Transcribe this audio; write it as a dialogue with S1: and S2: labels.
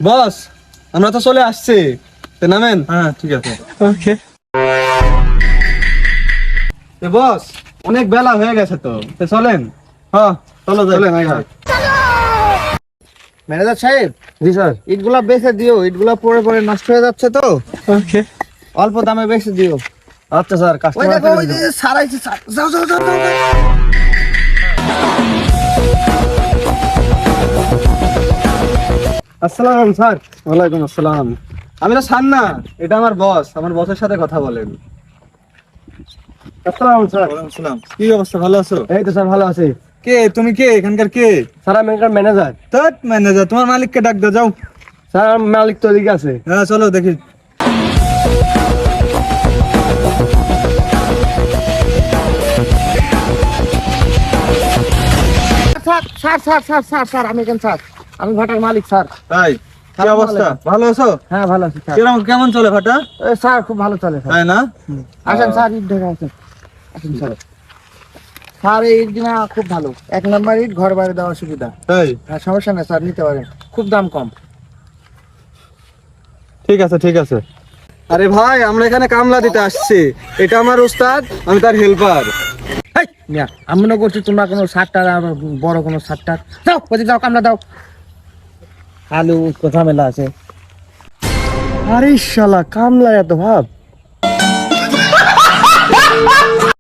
S1: বস, আমরা তো চলে আসছি, তো নামেন।
S2: হ্যাঁ ঠিক আছে।
S1: ওকে বস, অনেক বেলা হয়ে গেছে তো চলেন।
S2: হ্যাঁ চলো যাই।
S1: চলেন।
S3: ম্যানেজার সাহেব,
S1: জি স্যার।
S3: ইটগুলা বেচে দিও, ইটগুলা পরে পরে নষ্ট হয়ে যাচ্ছে তো,
S1: ওকে
S3: অল্প দামে বেচে দিও।
S1: আচ্ছা স্যার,
S3: ওই দেখো ওই যে স্যার আইছে, স্যার যাও যাও যাও যাও, যাও।
S1: আসসালাম স্যার। ওয়ালাইকুম আসসালাম। আমি তো স্যার না, এটা আমার বস, আমার বসের সাথে কথা বলেন। আসসালাম স্যার।
S2: ওয়ালাইকুম। কি অবস্থা, ভালো আছো?
S1: এই তো স্যার, ভালো আছি।
S2: কে তুমি? কে এখানকার কে?
S1: স্যার আমি এখানকার ম্যানেজার।
S2: তোর ম্যানেজার? তোমার মালিককে ডাক দাও, যাও।
S1: স্যার আমার মালিক তো এদিকে আছে।
S2: হ্যাঁ চলো দেখি।
S3: Sir sir sir sir sir sir আমি এখানে স্যার, আমি ভাটার মালিক স্যার।
S2: তাই? কি অবস্থা, ভালো আছো?
S3: হ্যাঁ ভালো আছি স্যার।
S2: কেমন চলে ভাটা?
S3: স্যার খুব ভালো চলে স্যার।
S2: তাই না?
S3: আসেন স্যার, ইট ঢেকে আসেন, আসেন স্যার। স্যার এই ইটগুলা খুব ভালো, 1 নম্বর ইট, ঘর বাড়ি দেওয়ার সুবিধা।
S2: তাই?
S3: হ্যাঁ সমস্যা নেই স্যার, নিতে পারেন, খুব দাম কম।
S2: ঠিক আছে ঠিক আছে।
S1: আরে ভাই, আমরা এখানে কামলা দিতে আসছি। এটা আমার উস্তাদ, আমি তার হেল্পার।
S3: হেই, মিয়া, আমি মনে করছি তোমরা কোনো সারটা বড় কোনো সারটা যাও, ওদিকে যাও, কামলা দাও। আলু কোথা মেলা আছে?
S1: আরে শালা, কামলা এত ভাব।